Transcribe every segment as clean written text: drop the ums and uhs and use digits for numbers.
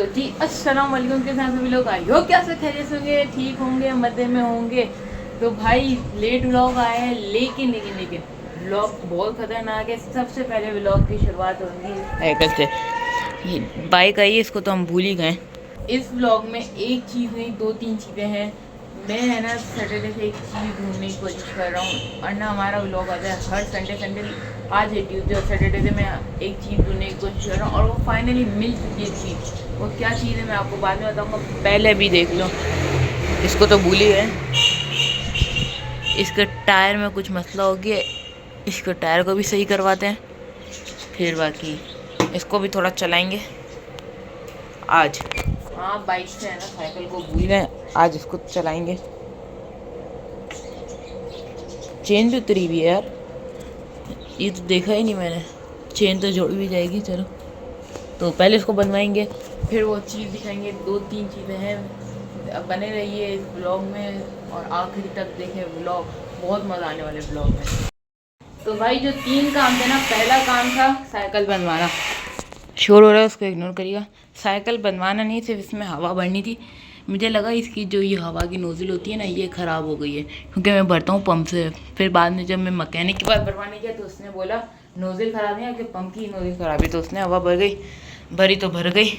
तो जी अस्सलाम वालेकुम के साथ भी लोग आई हो क्या से खैरियत से होंगे, ठीक होंगे, मज़े में होंगे। तो भाई लेट व्लॉग आए हैं, लेकिन व्लॉग बहुत ख़तरनाक है। सबसे पहले व्लॉग की शुरुआत होगी साइकिल से। ये बाइक आई है, इसको तो हम भूल ही गए। इस व्लॉग में एक चीज़ नहीं, दो तीन चीज़ें हैं। मैं है ना सैटरडे से एक चीज़ ढूंढने की कोशिश कर रहा हूँ, और ना हमारा व्लॉग आता है हर संडे। आज है ट्यूसडे और सैटरडे से मैं एक चीज़ ढूंढने की कोशिश कर रहा हूँ, और वो फाइनली मिल चुकी है चीज़। वो क्या चीज़ है मैं आपको बाद में बताऊँगा, पहले भी देख लो। इसको तो भूल ही गए, इसके टायर में कुछ मसला हो गया, इसके टायर को भी सही करवाते हैं, फिर बाकी इसको भी थोड़ा चलाएंगे आज। हाँ बाइक से है ना, साइकिल को भूल गए, आज इसको चलाएंगे। चेन भी उतरी हुई है यार, ये तो देखा ही नहीं मैंने। चेन तो जोड़ भी जाएगी, चलो तो पहले इसको बनवाएंगे, फिर वो चीज़ दिखाएंगे। दो तीन चीज़ें हैं, अब बने रहिए इस ब्लॉग में और आखिरी तक देखें व्लॉग, बहुत मज़ा आने वाले ब्लॉग में। तो भाई जो तीन काम थे ना, पहला काम था साइकिल बनवाना। शोर हो रहा है उसको इग्नोर करिएगा। साइकिल बनवाना नहीं, सिर्फ इसमें हवा भरनी थी। मुझे लगा इसकी जो ये हवा की नोज़ल होती है ना, ये ख़राब हो गई है, क्योंकि मैं भरता हूँ पंप से। फिर बाद में जब मैं मैकेनिक के पास भरवाने गया तो उसने बोला नोज़ल ख़राब नहीं है, आपके पंप की नोज़ल ख़राब है। तो उसने हवा भर गई, भरी तो भर गई।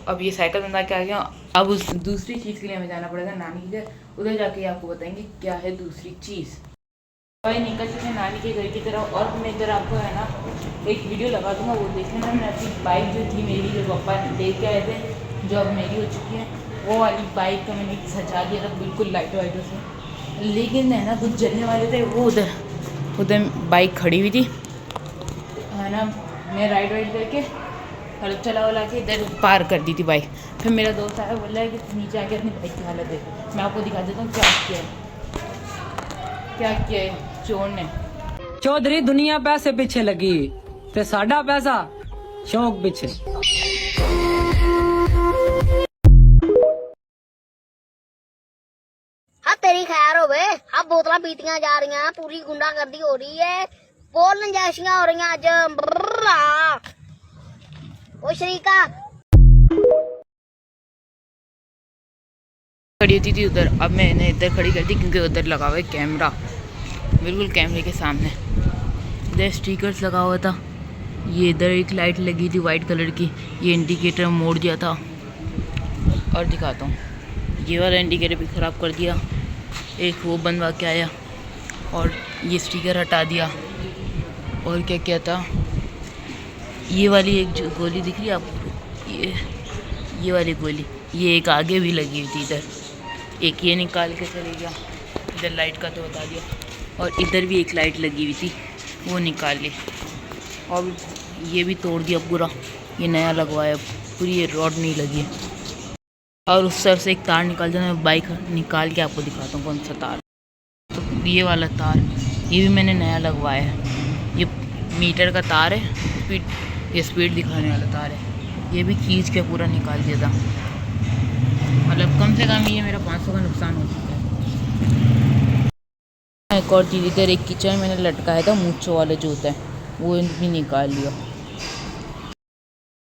अब ये साइकिल बनवा के आ गया। अब उस दूसरी चीज़ के लिए हमें जाना पड़ेगा नानी के घर, उधर जाके आपको बताएंगे क्या है दूसरी चीज़। भाई निकल चुके हैं नानी के घर की तरफ, और मैं इधर आपको है ना एक वीडियो लगा दूंगा, वो देखने में। मैं अपनी बाइक जो थी मेरी, जो पापा लेके आए थे, जो अब मेरी हो चुकी है, वो वाली बाइक का मैंने सजा दिया था बिल्कुल लाइट वाइटों से। लेकिन है ना कुछ जलने वाले थे, वो उधर बाइक खड़ी हुई थी, है ना। मैं राइड करके और चला वाला के इधर पार कर दी थी बाइक। फिर मेरा दोस्त आया, बोला है कि नीचे आके अपनी बाइक की हालत देख। मैं आपको दिखा देता हूँ क्या किया है चोर ने। चौधरी दुनिया पैसे पीछे लगी ते साडा पैसा शौक पीछे। हाँ तेरी खैर हो बे। हाँ बोतल पीतियां जा रही हैं, पूरी गुंडागर्दी हो रही है, बोलन जैसियां हो रही हैं आज। ओ शरीका खड़ी होती थी उधर, अब मैंने इधर खड़ी कर दी, क्योंकि उधर लगा हुआ है कैमरा, बिल्कुल कैमरे के सामने। इधर स्टिकर्स लगा हुआ था, ये इधर एक लाइट लगी थी वाइट कलर की, ये इंडिकेटर मोड़ दिया था। और दिखाता हूँ, ये वाला इंडिकेटर भी ख़राब कर दिया, एक वो बनवा के आया, और ये स्टिकर हटा दिया। और क्या क्या था, ये वाली एक जो गोली दिख रही है आपको, ये वाली गोली, ये एक आगे भी लगी हुई थी इधर, एक ये निकाल के चले गया। इधर लाइट का तो बता दिया, और इधर भी एक लाइट लगी हुई थी, वो निकाल ली। और ये भी तोड़ दिया पूरा, ये नया लगवाया, पूरी ये रॉड नहीं लगी है। और उस तरफ से एक तार निकाल देना, मैं बाइक निकाल के आपको दिखाता हूँ कौन सा तार। तो ये वाला तार, ये भी मैंने नया लगवाया है। ये मीटर का तार है, ये स्पीड दिखाने वाला तार है। ये भी खींच के पूरा निकाल दिया था, मतलब कम से कम ये मेरा 500 का नुकसान हो चुका है। एक और चीज़, इधर एक किचन मैंने लटकाया था, मूंछों वाला जो होता है, वो भी निकाल लिया।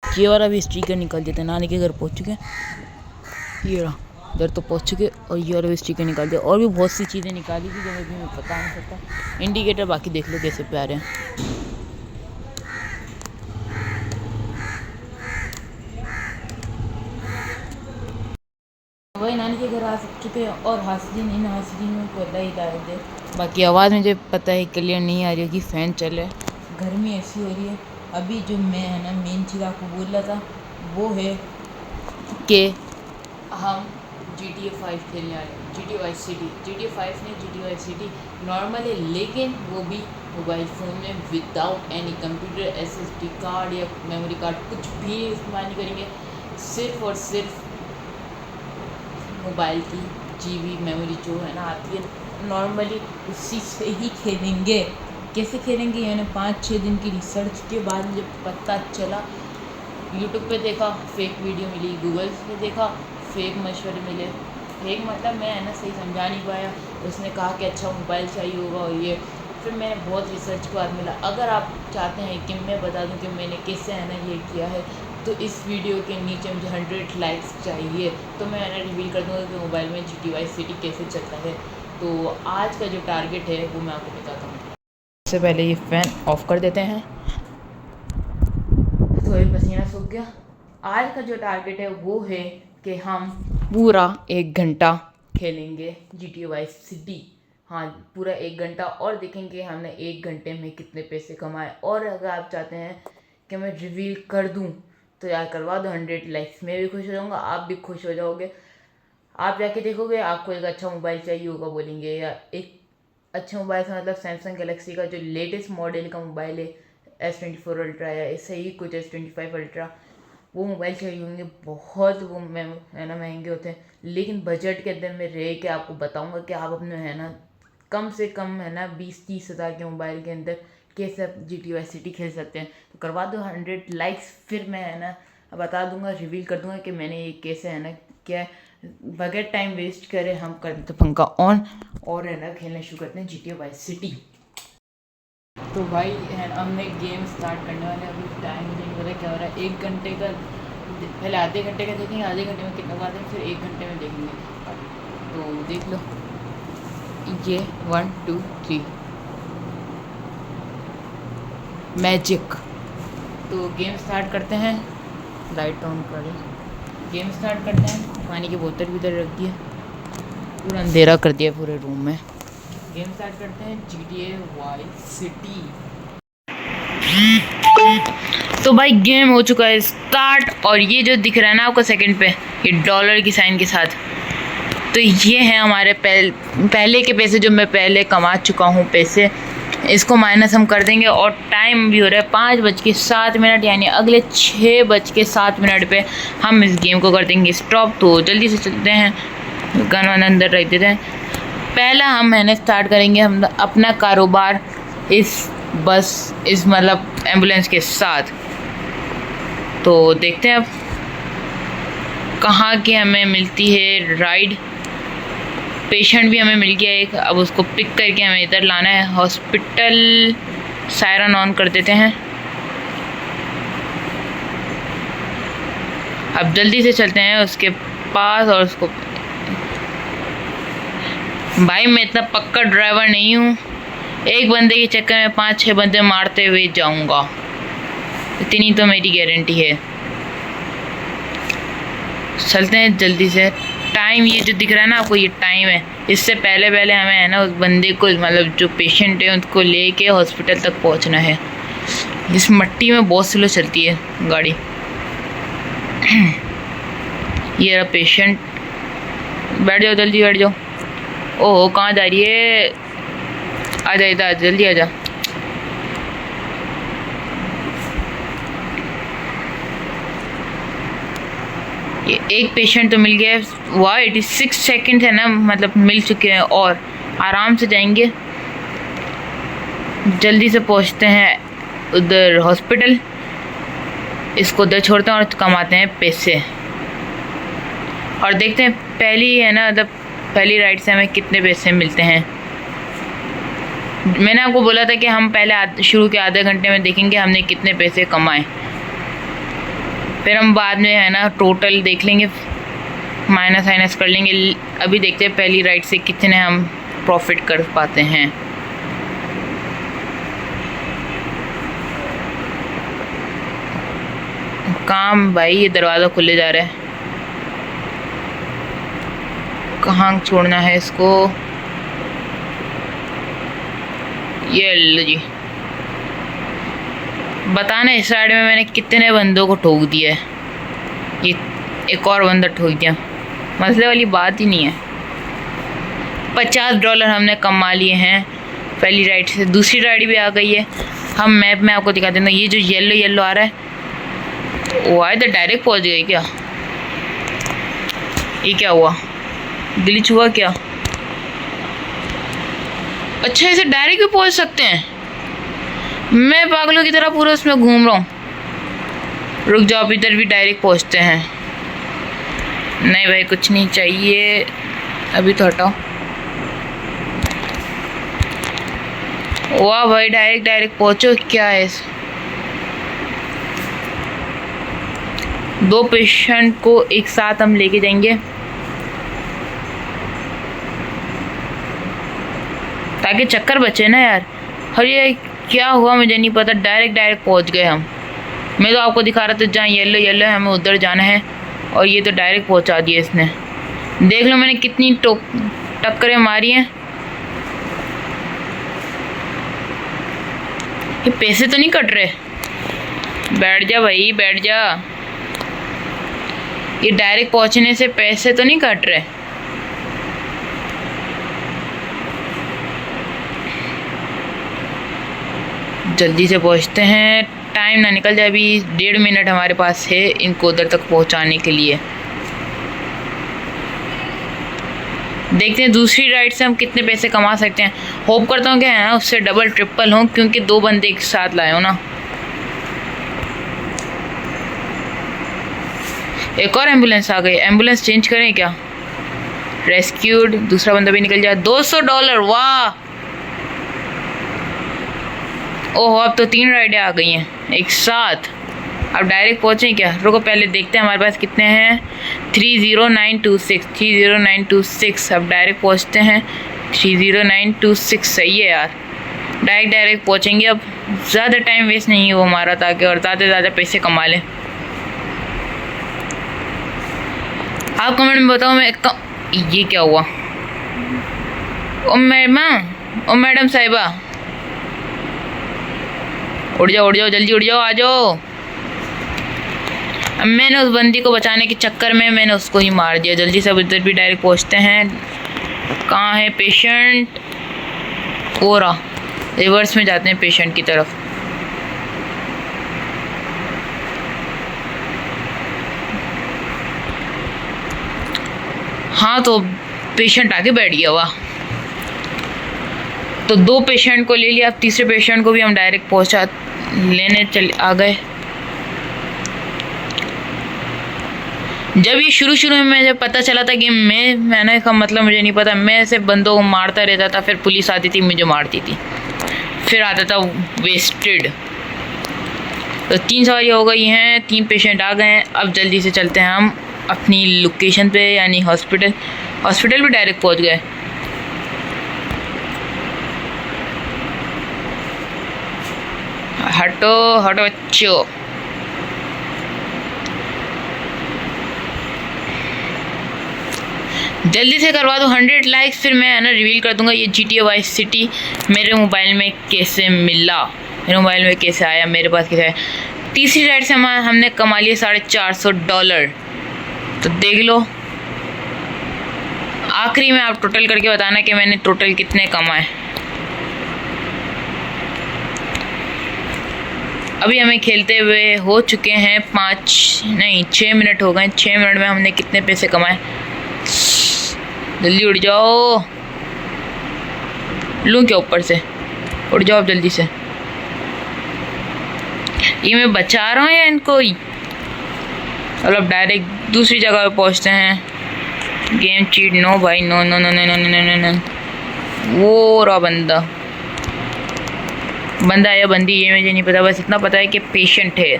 ये वाला भी स्टिकर निकाल देते। नानी के घर पहुंच चुके हैं, ये रहा इधर तो पहुंच चुके, और ये वाला भी स्टिकर निकाल दिया। और भी बहुत सी चीज़ें निकाली थी जो मुझे मैं पता नहीं सकता। इंडिकेटर बाकी देख लो कैसे प्यारे हैं। वही नानी के घर आ चुके हैं, और हासिन इन हासिन में को अल्लाह हिदायत दे। बाकी आवाज़ मुझे पता है क्लियर नहीं आ रही होगी, फ़ैन चल रहा है, गर्मी ऐसी हो रही है। अभी जो मैं है ना मेन चीज़ आपको बोल रहा था, वो है कि हम GTA 5 खेलने वाले हैं। GTA Vice City, GTA 5 नहीं, GTA Vice City नॉर्मल है, लेकिन वो भी मोबाइल फ़ोन में without any computer SSD card या मेमोरी कार्ड कुछ भी इस्तेमाल नहीं करेंगे। सिर्फ़ और सिर्फ मोबाइल की GB मेमोरी जो है ना आती है नॉर्मली, उसी से ही खेलेंगे। कैसे खेलेंगे, यानी 5-6 दिन की रिसर्च के बाद जब पता चला, यूट्यूब पे देखा फेक वीडियो मिली, गूगल पे देखा फेक मशवरे मिले। फेक मतलब मैं है ना सही समझा नहीं पाया, उसने कहा कि अच्छा मोबाइल चाहिए होगा, और ये फिर मैंने बहुत रिसर्च के बाद मिला। अगर आप चाहते हैं कि मैं बता दूं कि मैंने कैसे है ना ये किया है, तो इस वीडियो के नीचे मुझे 100 लाइक्स चाहिए तो मैं रिवील कर दूँगा कि मोबाइल में GTA वाई सिटी कैसे चलता है। तो आज का जो टारगेट है वो मैं आपको बताता हूँ। सबसे पहले ये फ़ैन ऑफ कर देते हैं, तो ये पसीना सूख गया। आज का जो टारगेट है वो है कि हम पूरा 1 घंटा खेलेंगे GTA वाई सिटी। हाँ, पूरा 1 घंटा, और देखेंगे हमने 1 घंटे में कितने पैसे कमाए। और अगर आप चाहते हैं कि मैं रिवील कर दूं तो यार करवा दो 100 लाइक्स, मैं भी खुश हो जाऊंगा, आप भी खुश हो जाओगे। आप जाके देखोगे, आपको एक अच्छा मोबाइल चाहिए होगा, बोलेंगे या एक अच्छा मोबाइल से मतलब सैमसंग गैलेक्सी का जो लेटेस्ट मॉडल का मोबाइल है S24 अल्ट्रा या ऐसे ही कुछ S25 अल्ट्रा, वो मोबाइल चाहिए होंगे। बहुत वो है ना महंगे होते हैं, लेकिन बजट के अंदर में रह के आपको बताऊंगा कि आप अपने है ना कम से कम है ना 20-30 हज़ार के मोबाइल के अंदर कैसे आप GTA वाई सिटी खेल सकते हैं। तो करवा दो 100 लाइक्स, फिर मैं है ना बता दूंगा, रिवील कर दूंगा कि मैंने ये कैसे है ना क्या। बगैर टाइम वेस्ट करे हम करते पंखा ऑन और है ना खेलना शुरू करते हैं GTA वाई सिटी। तो भाई है ना हमने गेम स्टार्ट करने वाले हैं। अभी टाइम नहीं पता क्या हो रहा है। 1 घंटे का पहले आधे घंटे का देखेंगे, आधे घंटे में कितना बात है, फिर 1 घंटे में देखेंगे। तो देख लो, ये 1 2 3 मैजिक। तो गेम स्टार्ट करते हैं, लाइट ऑन करें, गेम स्टार्ट करते हैं। पानी की बोतल भी इधर रख दी है, पूरा अंधेरा कर दिया पूरे रूम में। गेम स्टार्ट करते हैं GTA वाई सिटी। तो भाई गेम हो चुका है स्टार्ट, और ये जो दिख रहा है ना आपको सेकंड पे, ये डॉलर की साइन के साथ, तो ये है हमारे पहले के पैसे जो मैं पहले कमा चुका हूँ पैसे। इसको माइनस हम कर देंगे, और टाइम भी हो रहा है 5:07, यानी अगले 6:07 पे हम इस गेम को कर देंगे स्टॉप। तो जल्दी से चलते हैं, गन वन अंदर रख देते हैं। पहला हम मैंने स्टार्ट करेंगे हम अपना कारोबार इस मतलब एम्बुलेंस के साथ। तो देखते हैं अब कहाँ की हमें मिलती है राइड। पेशेंट भी हमें मिल गया एक, अब उसको पिक करके हमें इधर लाना है हॉस्पिटल। सायरन ऑन कर देते हैं। अब जल्दी से चलते हैं उसके पास और उसको। भाई मैं इतना पक्का ड्राइवर नहीं हूँ, एक बंदे के चक्कर में 5-6 बंदे मारते हुए जाऊँगा, इतनी तो मेरी गारंटी है। चलते हैं जल्दी से। टाइम ये जो दिख रहा है ना आपको, ये टाइम है। इससे पहले हमें है ना उस बंदे को मतलब जो पेशेंट है उसको लेके हॉस्पिटल तक पहुंचना है। इस मट्टी में बहुत स्लो चलती है गाड़ी। ये रहा पेशेंट, बैठ जाओ जल्दी बैठ जाओ। ओहो कहाँ जा रही है, आ जा इधर जल्दी आ जा। ये एक पेशेंट तो मिल गया है। वाह 86 सेकंड है ना मतलब मिल चुके हैं, और आराम से जाएंगे। जल्दी से पहुंचते हैं उधर हॉस्पिटल, इसको उधर छोड़ते हैं और कमाते हैं पैसे। और देखते हैं पहली है ना मतलब पहली राइड से हमें कितने पैसे मिलते हैं। मैंने आपको बोला था कि हम पहले शुरू के आधे घंटे में देखेंगे हमने कितने पैसे कमाए, फिर हम बाद में है ना टोटल देख लेंगे, माइनस कर लेंगे। अभी देखते हैं पहली राइड से कितने हम प्रॉफिट कर पाते हैं। काम भाई ये दरवाज़ा खुले जा रहा है, कहाँ छोड़ना है इसको। ये लो जी, बताना इस साइड में मैंने कितने बंदों को ठोक दिया है। ये एक और बंदा ठोक दिया, मसले वाली बात ही नहीं है। $50 हमने कमा लिए हैं पहली राइड से। दूसरी राइड भी आ गई है, हम मैप में आपको दिखा देना। ये जो येलो आ रहा है वो आए तो डायरेक्ट पहुंच गई क्या? ये क्या हुआ, ग्लिच हुआ क्या? अच्छा इसे डायरेक्ट भी पहुंच सकते हैं। मैं पागलों की तरह पूरा उसमें घूम रहा हूँ। रुक जाओ, आप इधर भी डायरेक्ट पहुंचते हैं। नहीं भाई कुछ नहीं चाहिए, अभी तो हटाओ। वाह भाई डायरेक्ट पहुंचो, क्या है 2 पेशेंट को एक साथ हम लेके जाएंगे ताकि चक्कर बचे ना यार। और ये क्या हुआ मुझे नहीं पता, डायरेक्ट पहुंच गए हम। मैं तो आपको दिखा रहा था जहाँ येलो है हमें उधर जाना है, और ये तो डायरेक्ट पहुंचा दिया इसने। देख लो मैंने कितनी टक्करें मारी हैं। ये पैसे तो नहीं कट रहे? बैठ जा भाई, बैठ जा। ये डायरेक्ट पहुंचने से पैसे तो नहीं कट रहे? जल्दी से पहुंचते हैं, टाइम ना निकल जाए। अभी 1.5 मिनट हमारे पास है इनको उधर तक पहुंचाने के लिए। देखते हैं दूसरी राइड से हम कितने पैसे कमा सकते हैं। होप करता हूँ कि है ना उससे डबल ट्रिपल हो, क्योंकि 2 बंदे एक साथ लाए हो ना। एक और एम्बुलेंस आ गई। एम्बुलेंस चेंज करें क्या? रेस्क्यूड, दूसरा बंदा भी निकल जाए। $200, वाह। ओहो, अब तो 3 राइडें आ गई हैं एक साथ। अब डायरेक्ट पहुँचें क्या? रुको पहले देखते हैं हमारे पास कितने हैं। 30926। अब डायरेक्ट पहुँचते हैं। 30926 सही है यार। डायरेक्ट पहुँचेंगे अब। ज़्यादा टाइम वेस्ट नहीं हो हमारा, ताकि और ज़्यादा पैसे कमा लें। आप कमेंट में बताओ ये क्या हुआ? ओ मैडम साहिबा, उड़ जाओ जल्दी उड़ जाओ, आ जाओ। अब मैंने उस बंदी को बचाने के चक्कर में मैंने उसको ही मार दिया। जल्दी से उधर भी डायरेक्ट पहुंचते हैं। कहाँ है पेशेंट? हो रहा, रिवर्स में जाते हैं पेशेंट की तरफ। हाँ तो पेशेंट आके बैठ गया। वाह, तो 2 पेशेंट को ले लिया। अब तीसरे पेशेंट को भी हम डायरेक्ट लेने आ गए। जब ये शुरू में मुझे पता चला था कि मैंने का मतलब मुझे नहीं पता, मैं ऐसे बंदों को मारता रहता था, फिर पुलिस आती थी मुझे मारती थी, फिर आता था वेस्टेड। तो 3 सवारी हो गई हैं, 3 पेशेंट आ गए हैं। अब जल्दी से चलते हैं हम अपनी लोकेशन पे, यानी हॉस्पिटल भी डायरेक्ट पहुंच गए। हटो बच्चों। जल्दी से करवा दो 100 लाइक्स, फिर मैं है ना रिवील कर दूंगा ये GTA वाइस सिटी मेरे मोबाइल में कैसे मिला, मेरे मोबाइल में कैसे आया, मेरे पास कैसे आया। तीसरी राइड से हमने कमा लिए $450। तो देख लो, आखिरी में आप टोटल करके बताना कि मैंने टोटल कितने कमाए। अभी हमें खेलते हुए हो चुके हैं 6 मिनट हो गए। 6 मिनट में हमने कितने पैसे कमाए? जल्दी उड़ जाओ। लूँ क्या ऊपर से? उड़ जाओ अब जल्दी से। ये मैं बचा रहा हूँ या इनको ही? मतलब डायरेक्ट दूसरी जगह पे पहुँचते हैं। गेम चीट नो भाई, no no no no no no no no. वो रहा बंदा या बंदी, ये मुझे नहीं पता, बस इतना पता है कि पेशेंट है।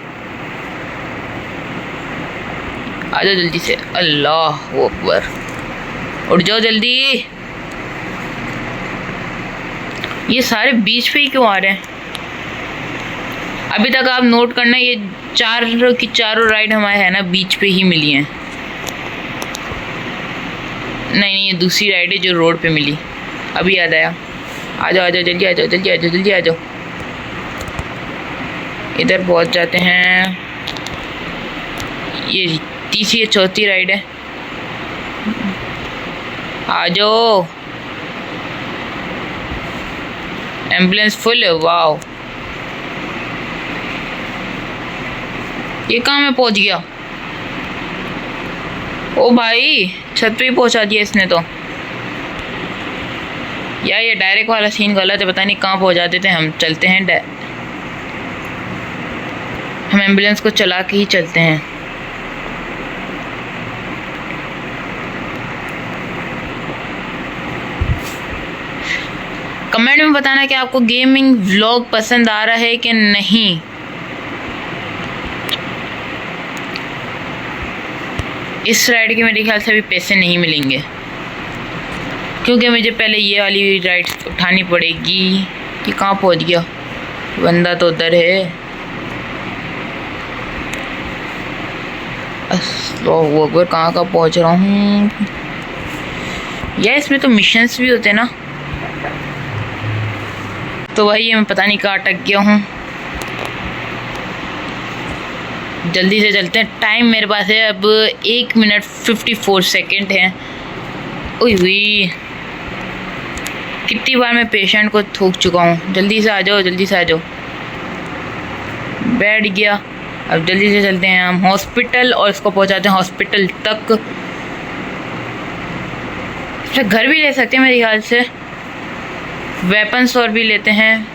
आ जाओ जल्दी से। अल्लाह अकबर, उठ जाओ जल्दी। ये सारे बीच पे ही क्यों आ रहे हैं? अभी तक आप नोट करना, ये चारों राइड हमारे है ना बीच पे ही मिली हैं। नहीं, ये दूसरी राइड है जो रोड पे मिली। अभी याद आया। आ जाओ जल्दी आ जाओ। इधर पहुंच जाते हैं। ये तीसरी या चौथी राइड है। आ जाओ। एम्बुलेंस फुल है, वाओ। ये कहाँ में पहुंच गया? ओ भाई, छत पे ही पहुंचा दिया इसने तो। यार ये डायरेक्ट वाला सीन गलत है, पता नहीं कहाँ पहुंचा देते हैं। हम चलते हैं, हम एम्बुलेंस को चला के ही चलते हैं। कमेंट में बताना कि आपको गेमिंग व्लॉग पसंद आ रहा है कि नहीं। इस राइड के मेरे ख्याल से अभी पैसे नहीं मिलेंगे, क्योंकि मुझे पहले ये वाली राइड उठानी पड़ेगी। कि कहाँ पहुँच गया बंदा? तो उधर है। वो अकबर कहाँ पहुँच रहा हूँ यार। इसमें तो मिशंस भी होते ना। तो भाई ये मैं पता नहीं कहाँ अटक गया हूँ। जल्दी से चलते हैं, टाइम मेरे पास है अब 1 मिनट 54 सेकेंड है। ओए हुई, कितनी बार मैं पेशेंट को थूक चुका हूँ। जल्दी से आ जाओ, जल्दी से आ जाओ। बैठ गया। अब जल्दी से चलते हैं हम हॉस्पिटल और इसको पहुँचाते हैं हॉस्पिटल तक। अच्छा, घर भी ले सकते हैं मेरे ख्याल से। वेपन्स और भी लेते हैं।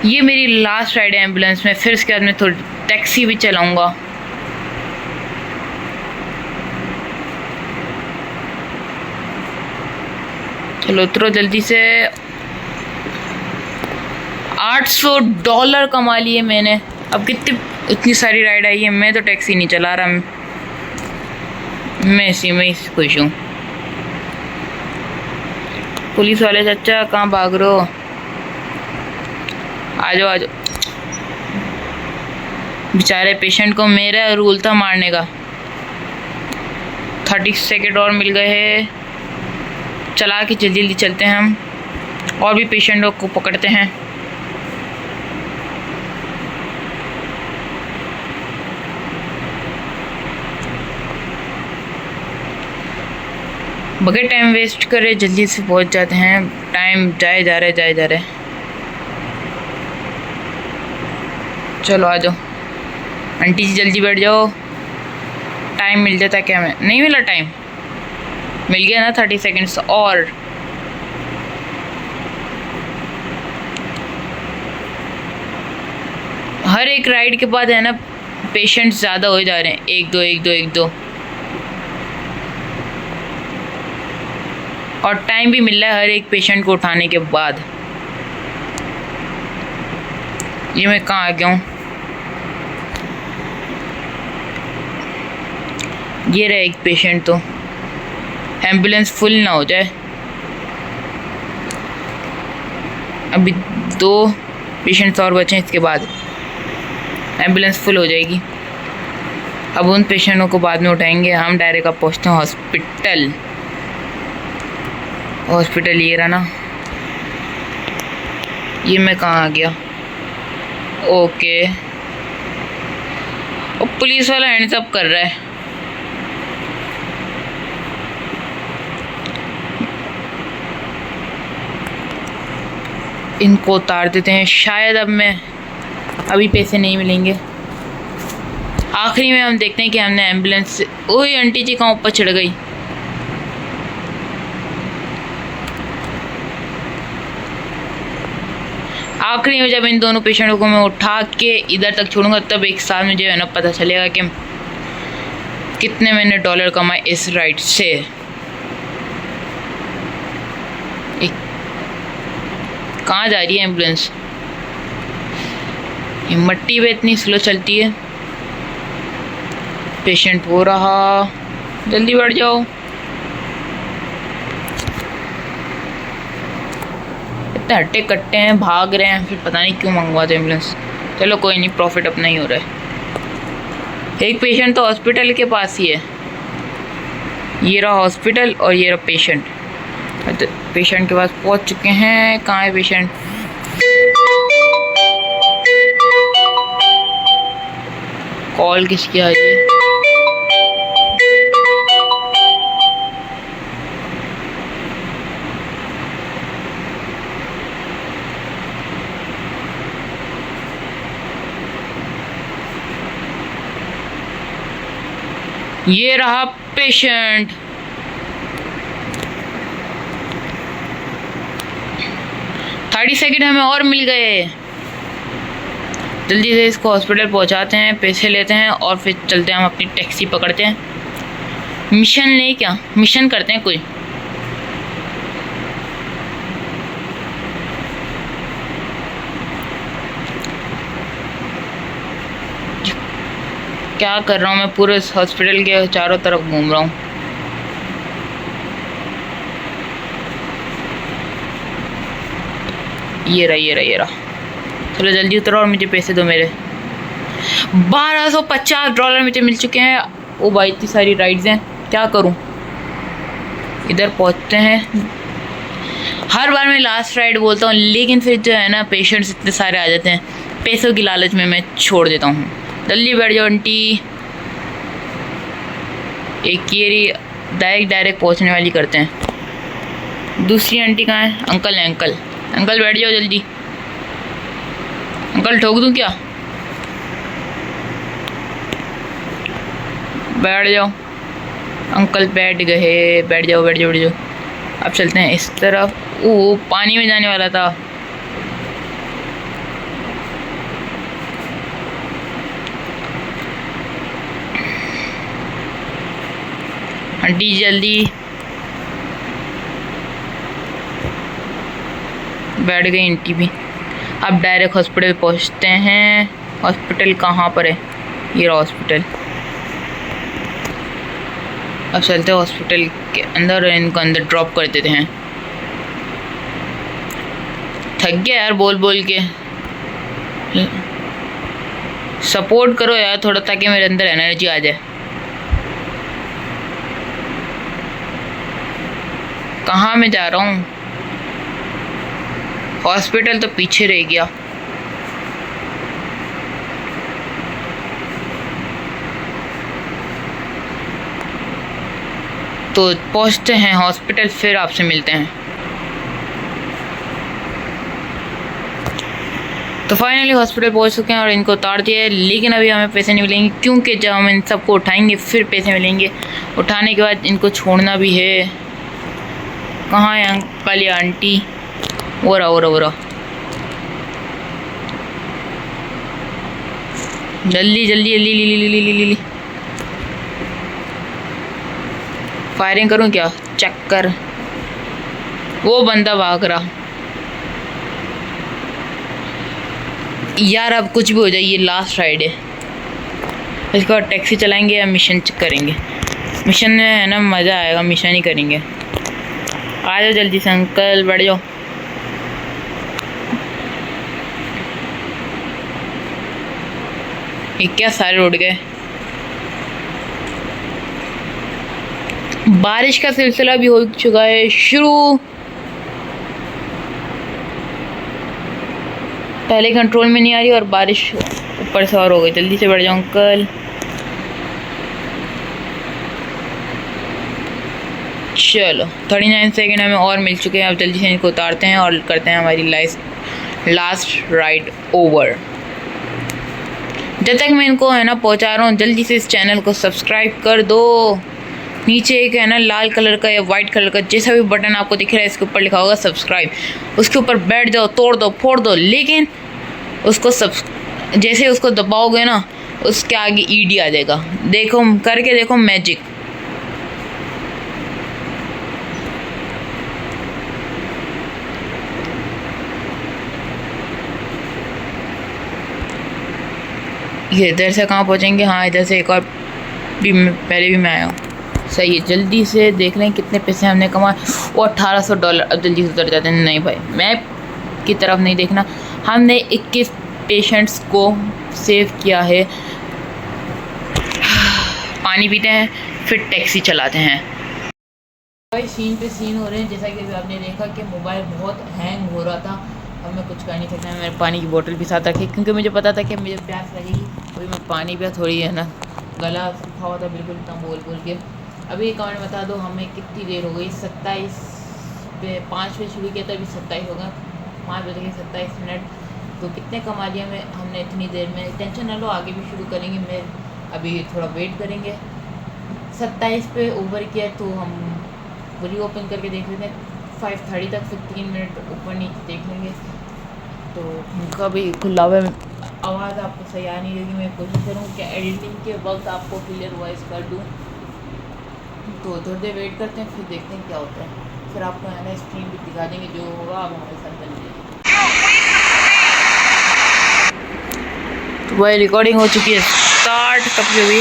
ये मेरी लास्ट राइड है एम्बुलेंस में, फिर इसके बाद मैं थोड़ी टैक्सी भी चलाऊंगा। चलो उतरो जल्दी से। $800 कमा लिए मैंने। अब इतनी सारी राइड आई है, मैं तो टैक्सी नहीं चला रहा। मैं इसी में खुश हूँ। पुलिस वाले चाचा कहाँ भाग रहे हो? आ जाओ आ जाओ। बेचारे पेशेंट को मेरा रूल था मारने का। 30 सेकेंड और मिल गए हैं। चला के जल्दी जल्दी चलते हैं हम, और भी पेशेंटों को पकड़ते हैं। बगैर टाइम वेस्ट करे जल्दी से पहुंच जाते हैं। टाइम जाए जा रहे। चलो आ जाओ आंटी जी, जल्दी बैठ जाओ। टाइम मिल जाता क्या? मैं नहीं मिला टाइम, मिल गया ना 30 सेकेंड्स और। हर एक राइड के बाद है ना पेशेंट्स ज़्यादा हो जा रहे हैं। 1-2 और टाइम भी मिल रहा है हर एक पेशेंट को उठाने के बाद। ये मैं कहाँ आ गया हूँ? ये रहा एक पेशेंट। तो एम्बुलेंस फुल ना हो जाए। अभी 2 पेशेंट्स और बचे हैं, इसके बाद एम्बुलेंस फुल हो जाएगी। अब उन पेशेंटों को बाद में उठाएंगे। हम डायरेक्ट अब पहुँचते हैं हॉस्पिटल। हॉस्पिटल ये रहा ना। ये मैं कहाँ आ गया? ओके। और पुलिस वाला हैंड्स अप कर रहा है। इनको उतार देते हैं। शायद अभी पैसे नहीं मिलेंगे। आखिरी में हम देखते हैं कि हमने एम्बुलेंस। ओए आंटी जी कहाँ ऊपर चढ़ गई? आखिरी में जब इन दोनों पेशेंटों को मैं उठा के इधर तक छोड़ूंगा, तब एक साल में जो है ना पता चलेगा कि कितने मैंने डॉलर कमाए इस राइड से। कहाँ जा रही है एम्बुलेंस? ये मट्टी पे इतनी स्लो चलती है। पेशेंट हो रहा, जल्दी बढ़ जाओ। इतने हट्टे कट्टे हैं, भाग रहे हैं, फिर पता नहीं क्यों मंगवाते एम्बुलेंस। चलो कोई नहीं, प्रॉफिट अपना ही हो रहा है। एक पेशेंट तो हॉस्पिटल के पास ही है। ये रहा हॉस्पिटल और ये रहा पेशेंट। पेशेंट के पास पहुंच चुके हैं। कहाँ है पेशेंट? कॉल किसकी आ रही है? ये रहा पेशेंट। थर्टी सेकेंड हमें और मिल गए। जल्दी से इसको हॉस्पिटल पहुंचाते हैं, पैसे लेते हैं और फिर चलते हैं हम अपनी टैक्सी पकड़ते हैं। मिशन नहीं, क्या मिशन करते हैं कोई। क्या कर रहा हूँ मैं, पूरे हॉस्पिटल के चारों तरफ घूम रहा हूँ। ये रहा ये रहा ये रहा। चलो जल्दी उतरो और मुझे पैसे दो मेरे। $1250 मुझे मिल चुके हैं। ओ भाई इतनी सारी राइड्स हैं, क्या करूँ। इधर पहुँचते हैं। हर बार मैं लास्ट राइड बोलता हूँ, लेकिन फिर जो है ना पेशेंट्स इतने सारे आ जाते हैं, पैसों की लालच में मैं छोड़ देता हूँ। जल्दी बैठ जाओ आंटी। एक ये डायरेक्ट पहुँचने वाली करते हैं। दूसरी आंटी कहाँ है? अंकल है, अंकल अंकल बैठ जाओ जल्दी। अंकल ठोक दूँ क्या? बैठ जाओ अंकल, बैठ गए। बैठ जाओ बैठ जाओ बैठ जाओ। अब चलते हैं इस तरफ। ओह पानी में जाने वाला था। आंटी जल्दी बैठ गई आंटी भी। अब डायरेक्ट हॉस्पिटल पहुंचते हैं। हॉस्पिटल कहाँ पर है? ये रहा हॉस्पिटल। अब चलते हैं हॉस्पिटल के अंदर, इनको अंदर ड्रॉप कर देते हैं। थक गया यार बोल बोल के। सपोर्ट करो यार थोड़ा, ताकि मेरे अंदर एनर्जी आ जाए। कहाँ मैं जा रहा हूँ? हॉस्पिटल तो पीछे रह गया। तो पहुंचते हैं हॉस्पिटल, फिर आपसे मिलते हैं। तो फाइनली हॉस्पिटल पहुंच चुके हैं और इनको उतार दिया है, लेकिन अभी हमें पैसे नहीं मिलेंगे, क्योंकि जब हम इन सबको उठाएंगे फिर पैसे मिलेंगे। उठाने के बाद इनको छोड़ना भी है। कहाँ है अंकल या आंटी? वो रहा। जल्दी जल्दी जल्दी ली। फायरिंग करूं क्या? चक्कर। वो बंदा भाग रहा। यार अब कुछ भी हो जाए, ये लास्ट राइड है। इसके बाद टैक्सी चलाएंगे या मिशन करेंगे। मिशन में है ना मज़ा आएगा, मिशन ही करेंगे। आ जाओ जल्दी से अंकल, बैठ जाओ। ये क्या सारे उड़ गए। बारिश का सिलसिला भी हो चुका है शुरू। पहले कंट्रोल में नहीं आ रही और बारिश ऊपर से और हो गई। जल्दी से बैठ जाओ अंकल। चलो 39 सेकेंड हमें और मिल चुके हैं। अब जल्दी से इनको उतारते हैं और करते हैं हमारी लास्ट राइड ओवर। जब तक मैं इनको है ना पहुंचा रहा हूँ, जल्दी से इस चैनल को सब्सक्राइब कर दो। नीचे एक है ना लाल कलर का या वाइट कलर का जैसा भी बटन आपको दिख रहा है, इसके ऊपर लिखा होगा सब्सक्राइब। उसके ऊपर बैठ जाओ, तोड़ दो फोड़ दो, लेकिन उसको जैसे उसको दबाओगे ना, उसके आगे ईडी आ जाएगा। देखो करके देखो मैजिक। ये इधर से कहाँ पहुँचेंगे? हाँ इधर से एक और भी पहले भी मैं आया हूँ। सही है, जल्दी से देख लें कितने पैसे हमने कमाए। वो $1800। अब जल्दी से उतर जाते हैं। नहीं भाई मैप की तरफ नहीं देखना। हमने 21 पेशेंट्स को सेव किया है। पानी पीते हैं फिर टैक्सी चलाते हैं। भाई सीन पे सीन हो रहे हैं। जैसा कि अभी आपने देखा कि मोबाइल बहुत हैंग हो रहा था। अब मैं कुछ कर नहीं सकता। मैंने पानी की बोतल भी साथ रखी, क्योंकि मुझे पता था कि मुझे प्यास लगेगी। अभी मैं पानी पिया, थोड़ी है ना गला सूखा हुआ था बिल्कुल इतना बोल के। अभी कमेंट बता दो हमें कितनी देर हो गई। 27 पे 5 बजे शुरू किया था, अभी 27 हो गया। 5 बजे के 27 मिनट। तो कितने कमा लिया हमने इतनी देर में। टेंशन ना लो, आगे भी शुरू करेंगे। मैं अभी थोड़ा वेट करेंगे। 27 पे ओवर किया तो हम री ओपन करके देख लेते हैं 5:30 तक। फिर 3 मिनट ऊपर नीचे देख लेंगे। तो उनका भी खुला हुआ आवाज़ आपको सही आ नहीं लगी। मैं कोशिश करूँ कि एडिटिंग के वक्त आपको क्लियर वॉइस कर दूँ। तो थोड़ी देर वेट करते हैं, फिर देखते हैं क्या होता है। फिर आपको है ना स्क्रीन भी दिखा देंगे जो होगा। आप हमारे साथ बनिए। तो वही रिकॉर्डिंग हो चुकी है स्टार्ट। 60 कपड़े हुए।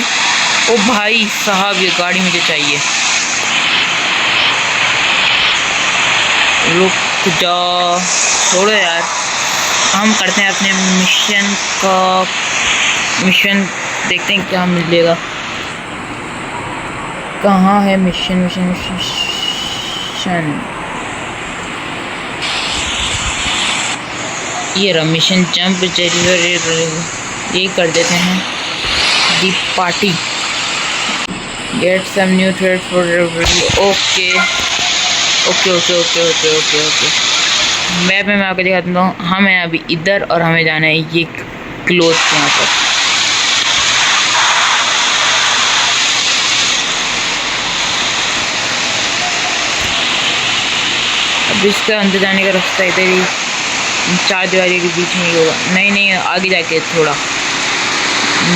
ओ भाई साहब ये गाड़ी मुझे चाहिए। रुक जा, छोड़ो यार, हम करते हैं अपने मिशन, देखते हैं क्या मिलेगा। कहाँ है मिशन? ये रहा मिशन, जंप ये कर देते हैं। The party, get some new thread for okay. Map में मैं आपको दिखाता हूँ। हम हैं अभी इधर और हमें जाना है ये क्लोथ के यहाँ पर। अब इसका अंदर जाने का रास्ता इधर ही, 4 दीवारी के बीच में ही होगा। नहीं आगे जाके थोड़ा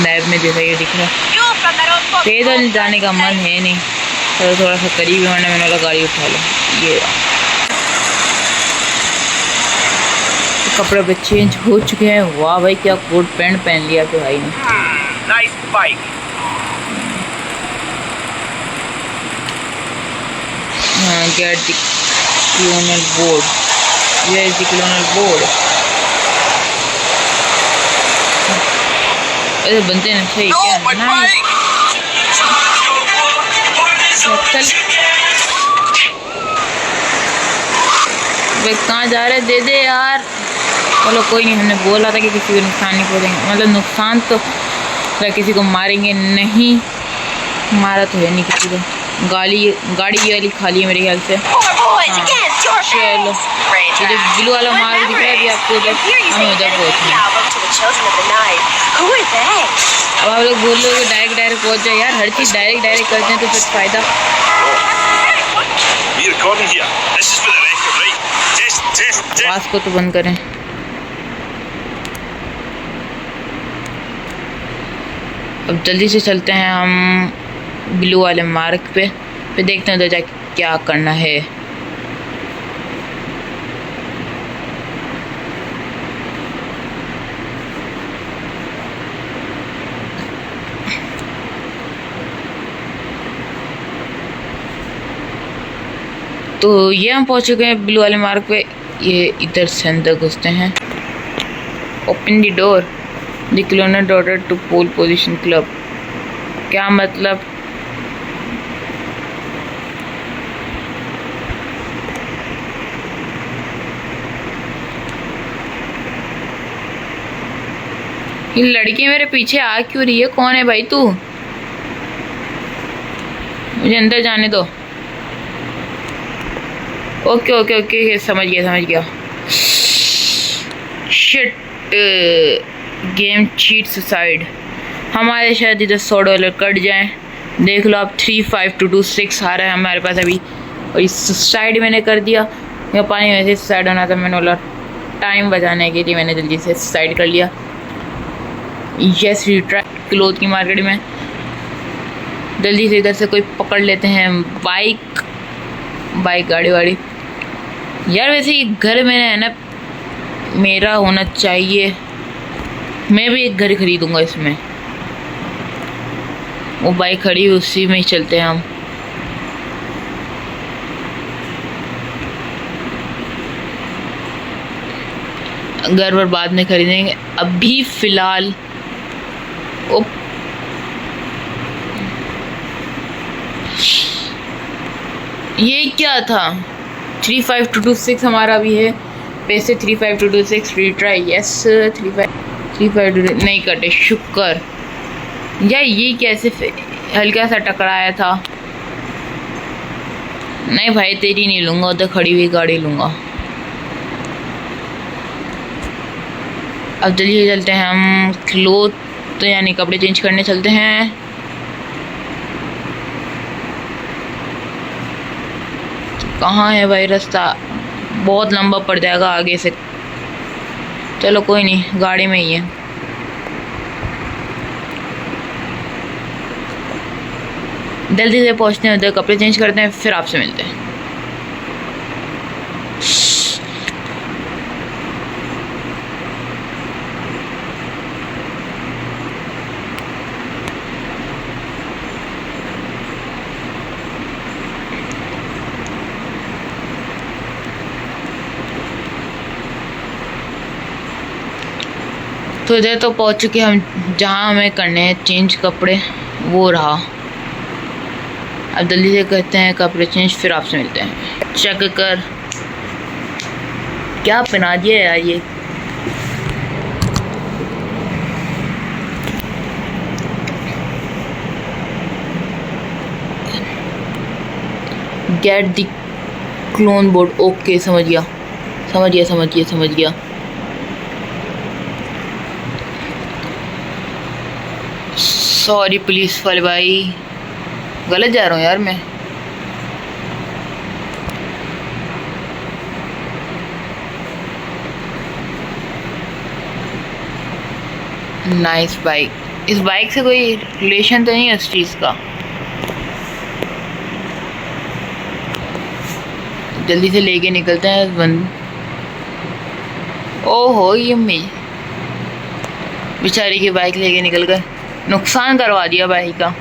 मैप में देखा, ये दिख रहा। पैदल जाने का मन है नहीं, तो थोड़ा सा करीब है, मैंने वाला गाड़ी उठा लो। ये कपड़े पे चेंज हो चुके हैं। वाह भाई क्या कोट पैंट पहन लिया तो भाई ने। Nice bike. Get the clonal board, ये इज द क्लोनल बोर्ड। अरे बनते हैं सही क्या? भाई कहाँ जा रहे? दे दे यार। चलो कोई नहीं, हमने बोला था कि किसी को नुकसान नहीं पहुँचेंगे, मतलब नुकसान तो किसी को मारेंगे नहीं, मारा तो है नहीं किसी को। गाड़ी ये वाली खाली है मेरे ख्याल से। चलो जो ब्लू वाला माल दिख रहा है अभी आपको उधर, हमें उधर पहुँचना। अब आप लोग बोल रहे हो डायरेक्ट पहुँच जाए यार, हर चीज़ डायरेक्ट करते हैं तो फिर फ़ायदा। आवाज़ को तो बंद करें। अब जल्दी से चलते हैं हम ब्लू वाले मार्ग पे, फिर देखते हैं उधर जाके क्या करना है। तो ये हम पहुंच चुके हैं ब्लू वाले मार्ग पे। ये इधर से अंदर घुसते हैं। Open the door, the cloner daughter to pole position club. क्या मतलब? ये लड़की मेरे पीछे आ क्यों रही है? कौन है भाई तू? मुझे अंदर जाने दो। ओके समझ गया। Shit, game cheat suicide. हमारे शायद इधर $100 कट जाए। देख लो आप, 35226 आ रहा है हमारे पास अभी, और इस सुसाइड मैंने कर दिया। या पानी में से सुसाइड होना था, मैंने बोला टाइम बचाने के लिए मैंने जल्दी से सुसाइड कर लिया। यस रिट्राई क्लोथ की मार्केट में जल्दी से इधर से कोई पकड़ लेते हैं। बाइक गाड़ी वाड़ी यार। वैसे ये घर मैंने है ना, मेरा होना चाहिए। मैं भी एक घर खरीदूंगा इसमें। वो बाइक खड़ी है, उसी में ही चलते हैं हम। घर पर बाद में खरीदेंगे, अभी फिलहाल ये क्या था? 35226 हमारा भी है पैसे। 35226 रिट्राई। यस 352 नहीं कटे, शुक्र। यार ये कैसे हल्का सा टकराया था। नहीं भाई तेरी नहीं लूँगा, उधर खड़ी हुई गाड़ी लूँगा। अब जल्दी चलते हैं हम क्लोथ तो यानी कपड़े चेंज करने चलते हैं। कहाँ है भाई रास्ता? बहुत लंबा पड़ जाएगा आगे से। चलो कोई नहीं, गाड़ी में ही है। जल्दी से पहुँचते हैं उधर, कपड़े चेंज करते हैं, फिर आपसे मिलते हैं। तो इधर तो पहुंच चुके हम जहाँ हमें करने हैं चेंज कपड़े, वो रहा। अब जल्दी से करते हैं कपड़े चेंज, फिर आपसे मिलते हैं। चेक कर, क्या पहना दिया यार ये। Get the clone board, okay समझ गया समझ गया समझ गया समझ गया। सॉरी पुलिस वाले भाई, गलत जा रहा हूँ यार मैं। Nice bike. इस बाइक से कोई रिलेशन तो नहीं है इस चीज़ का। जल्दी से लेके निकलते हैं बंद। ओहो, ये मैं बेचारी की बाइक लेके निकल गए, नुकसान करवा दिया बाइक का।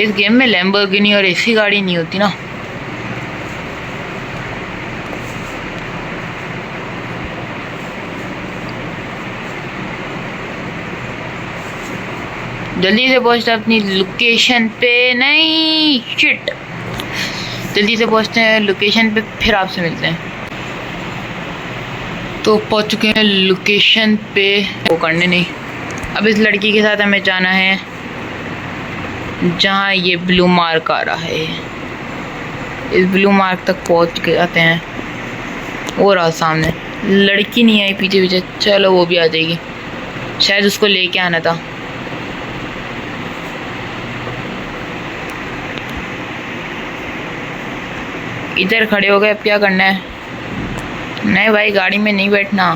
इस गेम में लैम्बोर्गिनी और ऐसी गाड़ी नहीं होती ना। जल्दी से पहुंचते हैं अपनी लोकेशन पे। नहीं शिट, जल्दी से पहुंचते हैं लोकेशन पे, फिर आपसे मिलते हैं। तो पहुंच चुके हैं लोकेशन पे। वो करने नहीं, अब इस लड़की के साथ हमें जाना है जहाँ ये ब्लू मार्क आ रहा है। इस ब्लू मार्क तक पहुंच के आते हैं। वो रहा सामने, लड़की नहीं आई पीछे पीछे, चलो वो भी आ जाएगी, शायद उसको लेके आना था। इधर खड़े हो गए, अब क्या करना है? नहीं भाई, गाड़ी में नहीं बैठना।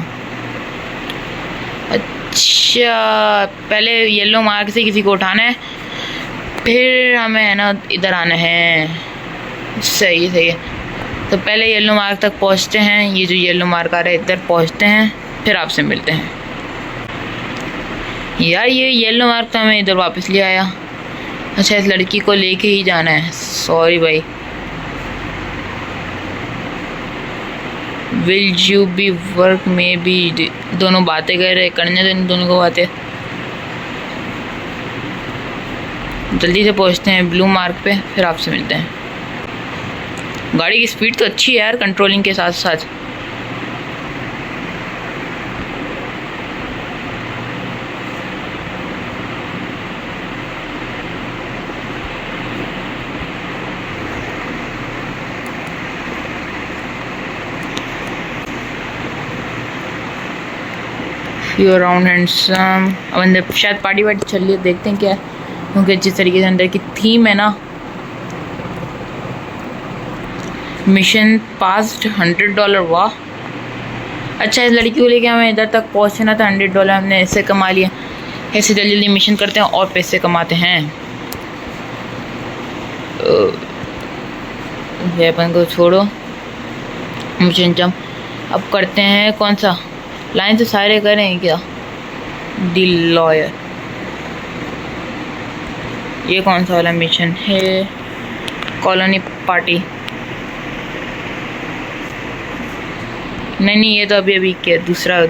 अच्छा, पहले येलो मार्क से किसी को उठाना है, फिर हमें है ना इधर आना है। सही है सही है। तो पहले येलो मार्क तक पहुंचते हैं, ये जो येलो मार्क आ रहा है इधर पहुंचते हैं, फिर आपसे मिलते हैं। यार ये येलो मार्क तो हमें इधर वापस ले आया। अच्छा, इस लड़की को लेके ही जाना है। सॉरी भाई। विल यू बी वर्क में भी, दोनों बातें कर रहे, करने दो इन दोनों को बातें। जल्दी से पहुंचते हैं ब्लू मार्क पे, फिर आपसे मिलते हैं। गाड़ी की स्पीड तो अच्छी है यार, कंट्रोलिंग के साथ साथ। You around handsome. अब अंदर शायद पार्टी वार्टी चल रही है, देखते हैं क्या है, क्योंकि जिस तरीके से अंदर की थीम है ना। मिशन पास्ड $100, वाह। अच्छा, इस लड़की को लेके हमें इधर तक पहुंचना था, $100 हमने इससे कमा लिया। ऐसे जल्दी जल्दी मिशन करते हैं और पैसे कमाते हैं। वेपन को छोड़ो, मिशन जम। अब करते हैं कौन सा, लाइन तो सारे करें क्या? दी लॉयर, ये कौन सा वाला मिशन है? कॉलोनी पार्टी, नहीं ये तो अभी अभी क्या, दूसरा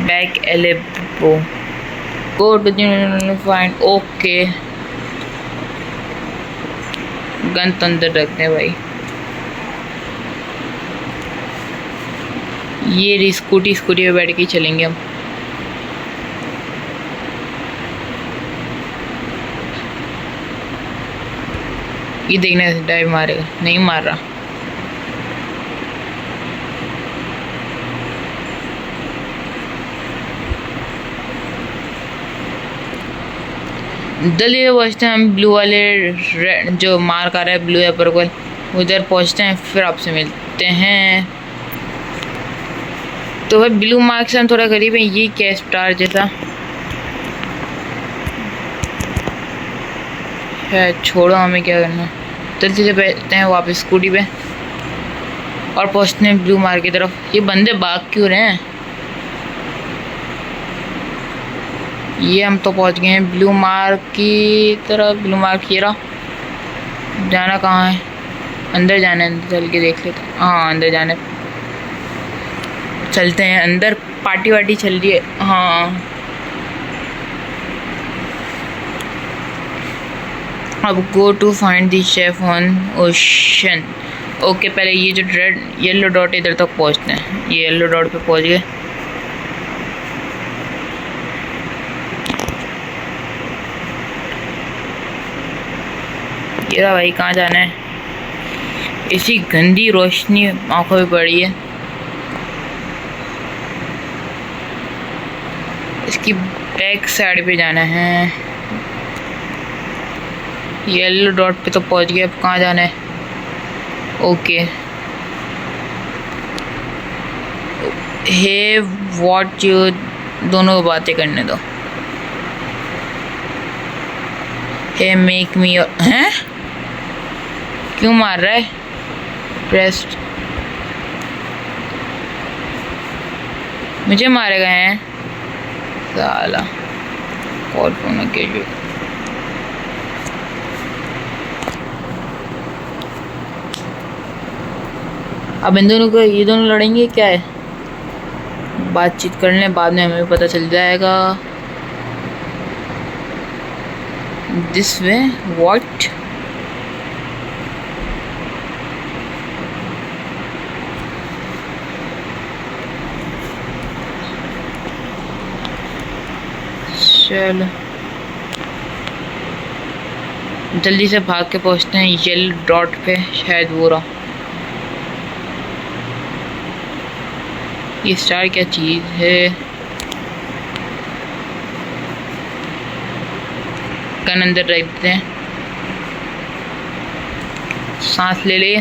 बैक एलेबो, go to the find, okay. Gun तो अंदर रखते हैं भाई। ये स्कूटी पे बैठ के चलेंगे हम। ये देखना ड्राइव मारेगा, नहीं मार रहा। जल्दी पहुँचते हैं हम ब्लू वाले, जो मार्क आ रहा है ब्लू या पर्पल, उधर पहुँचते हैं, फिर आपसे मिलते हैं। तो भाई ब्लू मार्क से हम थोड़ा करीब है। ये क्या स्टार जैसा है, छोड़ो हमें क्या करना। जल्दी से बैठते हैं वापस स्कूटी पे और पहुँचते हैं ब्लू मार्क की तरफ। ये बंदे भाग क्यों रहे हैं? ये हम तो पहुँच गए हैं ब्लू मार्क की तरफ। ब्लू मार्क ये रहा, जाना कहाँ है? अंदर जाना है, अंदर चल के देख लेते हैं। हाँ अंदर जाना है, चलते हैं अंदर। पार्टी वार्टी चल रही है। हाँ अब go to find the chef on ocean. Okay पहले ये जो रेड येलो डॉट इधर तक पहुंचते हैं। ये येलो डॉट पे पहुंच गए। ये रहा भाई, कहाँ जाना है? इसी गंदी रोशनी आंखों में पड़ी है। इसकी बैक साइड पे जाना है। येलो डॉट पे तो पहुंच गए, अब कहाँ जाना है? ओके हे व्हाट यू, दोनों बातें करने दो। हे मेक मी, हैं क्यों मार रहा है? प्रेस्ड, मुझे मारेगा हैं साला। कॉल फोन के जो अब इन दोनों को, ये दोनों लड़ेंगे क्या है? बातचीत कर लें, बाद में हमें पता चल जाएगा। This way what? चलो जल्दी से भाग के पहुंचते हैं येलो डॉट पे। शायद वो रहा। ये स्टार क्या चीज़ है? गन अंदर रख देते हैं। सांस ले ले।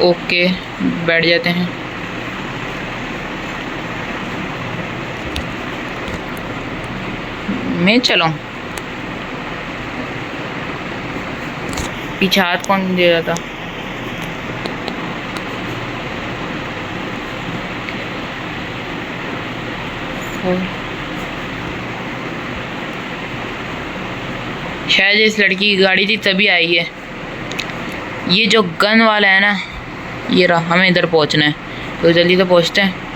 ओके बैठ जाते हैं। मैं चलूं? पीछे हाथ कौन दे रहा था? शायद इस लड़की की गाड़ी थी तभी आई है। ये जो गन वाला है ना, ये रहा। हमें इधर पहुंचना है तो जल्दी से पहुंचते हैं।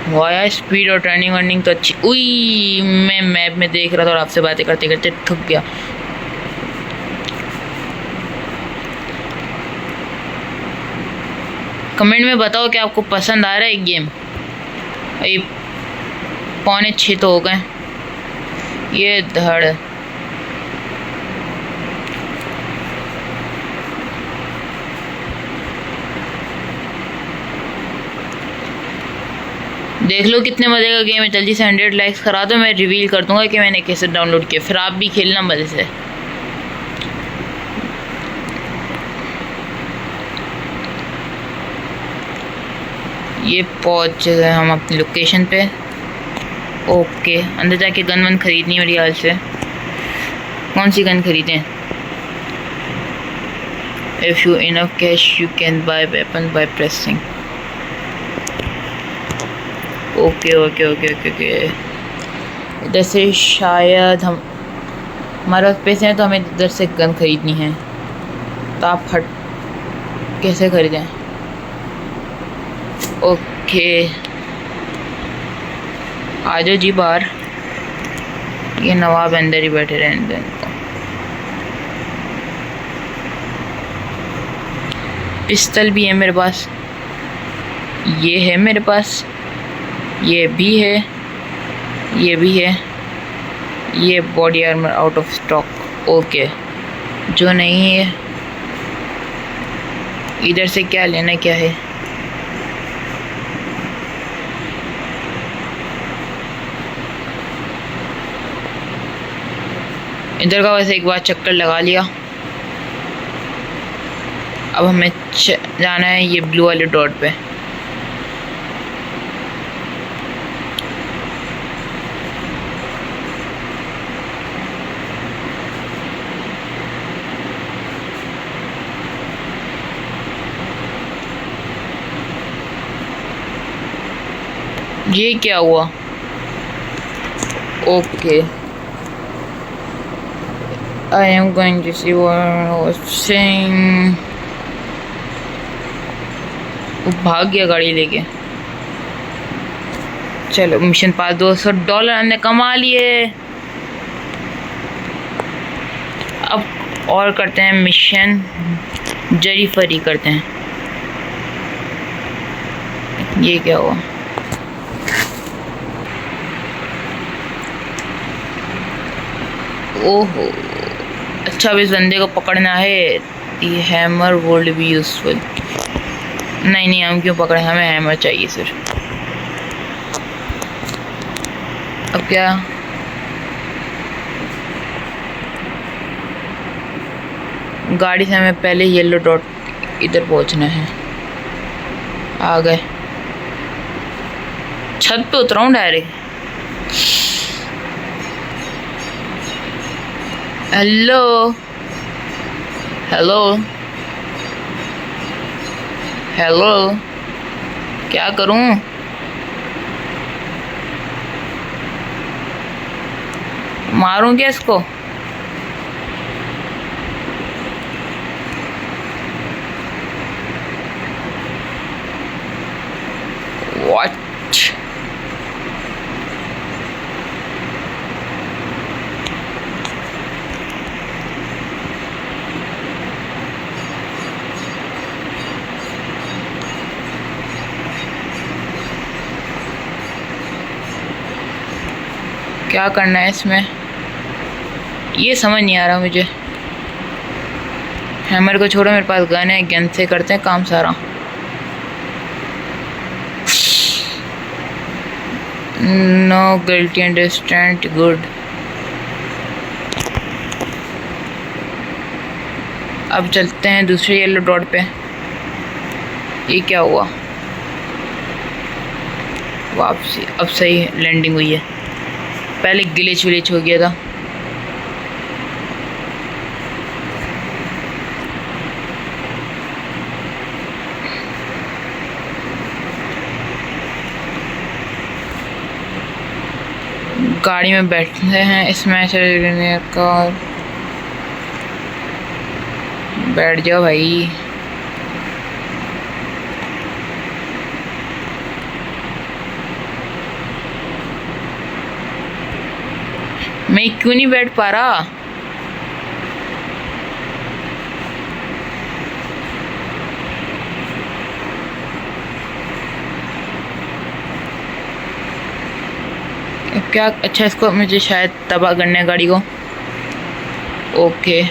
वाया स्पीड और टर्निंग वर्निंग तो अच्छी। उई मैं मैप में देख रहा था और आपसे बातें करते करते थक गया। कमेंट में बताओ कि आपको पसंद आ रहा है गेम। ये 5:45 तो हो गए। ये धड़ देख लो कितने मज़े का गेम है। जल्दी से 100 लाइक्स करा दो, मैं रिवील कर दूंगा कि मैंने कैसे डाउनलोड किया। फिर आप भी खेलना मज़े से। ये पहुंच गए हम अपनी लोकेशन पे। ओके अंदर जाके गन वन खरीदनी मेरी हाल से। कौन सी गन खरीदें? If you enough cash you can buy weapon by pressing. Okay okay okay okay okay इधर से शायद हमारे पास पैसे हैं तो हमें इधर से गन खरीदनी है। तो आप हट कैसे खरीदें? ओके आ जाओ जी बाहर। ये नवाब अंदर ही बैठे रहने दें इनको। पिस्तल भी है मेरे पास, ये है मेरे पास, ये भी है, ये भी है। ये body armour out of stock. Okay जो नहीं है इधर से क्या लेना क्या है? इधर का वैसे एक बार चक्कर लगा लिया। अब हमें जाना है ये ब्लू वाले डॉट पे। ये क्या हुआ? Okay I am going to see what I was saying. वो भाग गया गाड़ी लेके। चलो मिशन पास, $200 हमने कमा लिए। अब और करते हैं मिशन, जरी फरी करते हैं। ये क्या हुआ? ओहो, अच्छा अब इस बंदे को पकड़ना है। दी हैमर वुड बी यूजफुल। नहीं नहीं, हम क्यों पकड़े, हमें हैमर चाहिए सर। अब क्या? गाड़ी से हमें पहले येलो डॉट इधर पहुंचना है। आ गए, छत पे उतरा हूँ डायरेक्ट। हेलो हेलो हेलो, क्या करूं? मारूं क्या इसको? What? क्या करना है इसमें, ये समझ नहीं आ रहा मुझे। हैमर को छोड़ो, मेरे पास गन है, गन से करते हैं काम सारा। No guilty, understand, good. अब चलते हैं दूसरे येलो डॉट पे। ये क्या हुआ? वापसी, अब सही लैंडिंग हुई है। पहले ग्लिच विलिच हो गया था। गाड़ी में बैठते हैं, इसमें से का बैठ जाओ भाई। मैं क्यों नहीं बैठ पा रहा? क्या? अच्छा, इसको मुझे शायद तबाह करना है गाड़ी को। ओके,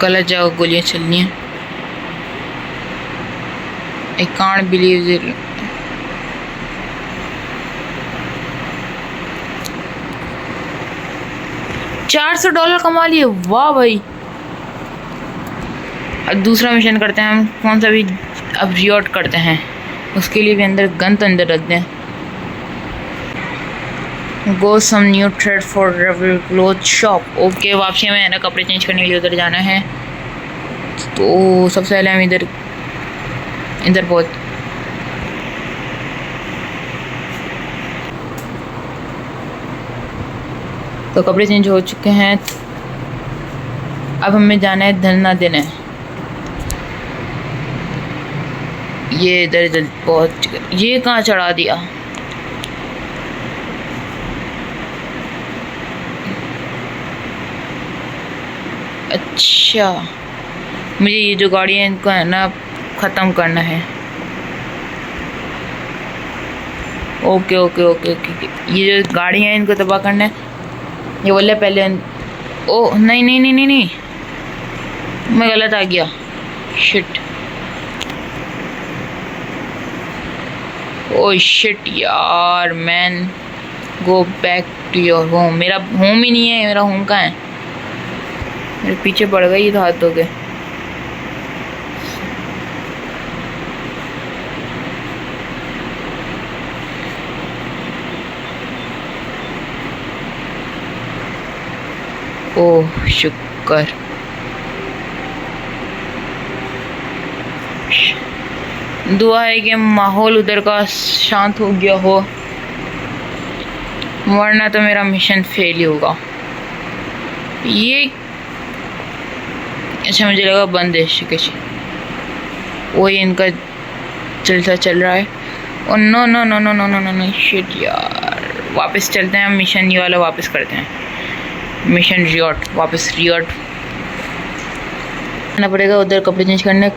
गलत जगह गोलियां चलनी है। I can't believe it. $400 कमा लिए, वाह भाई। अब दूसरा मिशन करते हैं हम, कौन सा भी? अब रियॉट करते हैं, उसके लिए भी अंदर गन तो अंदर रख दें। Go some new thread for revel cloth shop. Okay, वापसी में है ना, कपड़े चेंज करने के लिए उधर जाना है। तो सबसे पहले हम इधर पहुँच। तो कपड़े चेंज हो चुके हैं। अब हमें जाना है धरना देने। ये इधर इधर पहुँच गए। ये कहाँ चढ़ा दिया? अच्छा, मुझे ये जो गाड़ी है इनको है ना ख़त्म करना है। ओके ओके ओके ओके, ये जो गाड़ी है इनको तबाह करना है। ये बोले पहले। ओह नहीं नहीं नहीं नहीं नहीं, मैं गलत आ गया। शिट, ओह शिट यार man, go back to your home. मेरा होम ही नहीं है, मेरा होम कहाँ है? मेरे पीछे पड़ गई था हाथों के। ओह शुक्र। दुआ है कि माहौल उधर का शांत हो गया हो। वरना तो मेरा मिशन फेल ही होगा। ये अच्छा, मुझे लगा बंद है शिकेश, वही इनका जलसा चल रहा है। और no no no no no no no no shit यार, वापस चलते हैं, मिशन ये वाला वापस करते हैं, मिशन रियॉट, वापस रियॉट आना पड़ेगा उधर कपड़े चेंज करने।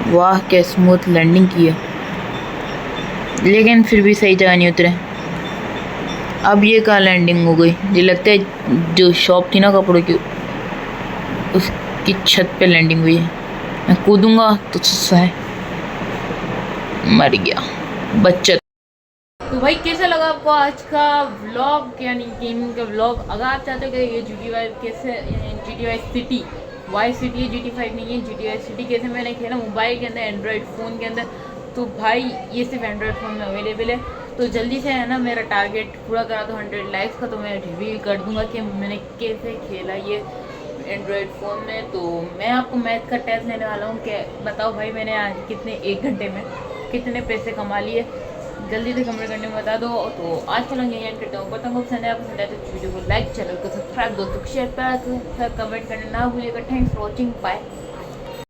वाह क्या स्मूथ लैंडिंग की है, लेकिन फिर भी सही जगह नहीं उतरे। अब ये कहाँ लैंडिंग हो गई, मुझे लगता है जो शॉप थी ना कपड़ों की, उसकी छत पे लैंडिंग हुई है। मैं कूदूंगा तो सस्ता है, मर गया बच्चा। तो भाई कैसा लगा आपको आज का व्लॉग, यानी गेमिंग का व्लॉग? अगर आप चाहते हो कि ये GT5 कैसे, GT5 सिटी, वाई सिटी है, GT5 नहीं है, GT5 सिटी कैसे मैंने खेला मोबाइल के अंदर, एंड्रॉयड फ़ोन के अंदर, तो भाई ये सिर्फ एंड्रॉयड फ़ोन में अवेलेबल है। तो जल्दी से है ना, मेरा टारगेट पूरा करा तो 100 लाइक्स का, तो मैं रिवील कर दूंगा कि मैंने कैसे खेला ये एंड्रॉयड फ़ोन में। तो मैं आपको मैथ का टेस्ट लेने वाला हूँ कि बताओ भाई मैंने आज कितने 1 घंटे में कितने पैसे कमा लिए, जल्दी से कमेंट करने में बता दो। तो आज के लिए यही एंड करता हूँ, पता पसंद है तो वीडियो को लाइक, चैनल को सब्सक्राइब, दोस्तों को शेयर, कमेंट करना ना भूलिएगा। Thanks for watching, bye.